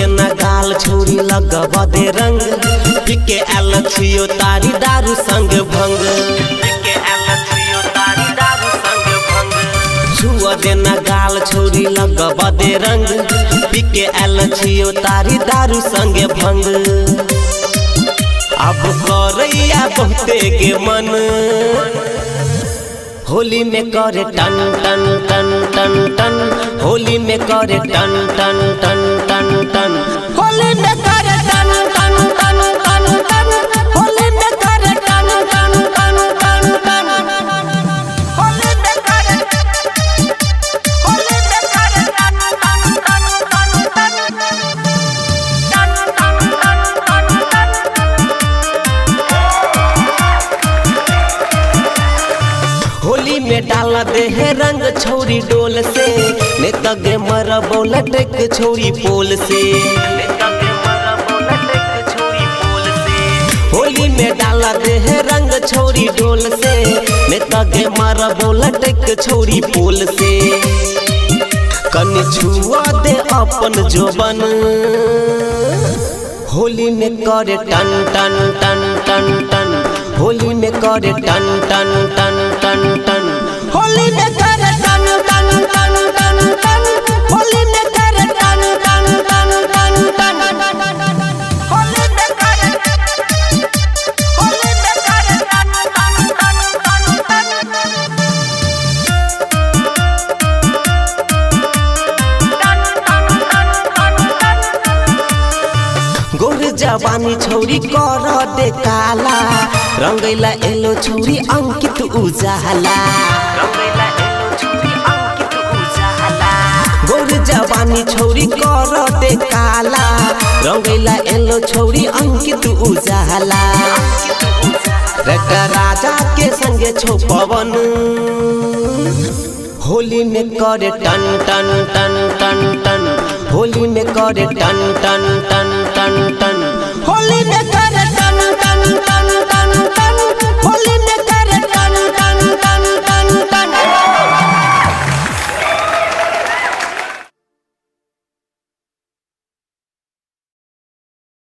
देना गाल छोरी लगब दे रंग पिके आल छियो तारी दारू संग भंग पिके आल छियो तारी दारू संग भंग छुआ देना गाल छोरी लगब दे रंग पिके आल छियो तारी दारू संग भंग अब करैया बहुते के मन होली में करे टन टन टन टन टन होली में करे टन टन टन टन टन होली में करे टन टन टन टन टन होली में करे टन टन टन टन टन होली में करे टन टन टन होली में डाल दे है रंग छोरी डोल से नेता गे मरा बोला टेक छोरी पोल से होली में डाल दे है रंग छोरी डोल से नेता गे मरा बोला टेक छोरी पोल से कनी छुआ दे अपन जोबन होली में करे टन टन टन टन टन होली में करे टन टन टन टन टन होली में करे टन टन टन टन टन होली में करे टन टन टन टन टन होली में करे टन टन गोर जवानी छोरी कर दे काला रंगैला एलो छोरी अंकित उजाला गोर जवानी छोरी कर दे काला रंगैला एलो छोरी अंकित उजाला राजा के संगे छो पवन होली में करे टन टन टन टन टन होली में करे टन टन टन टन टन होली में करे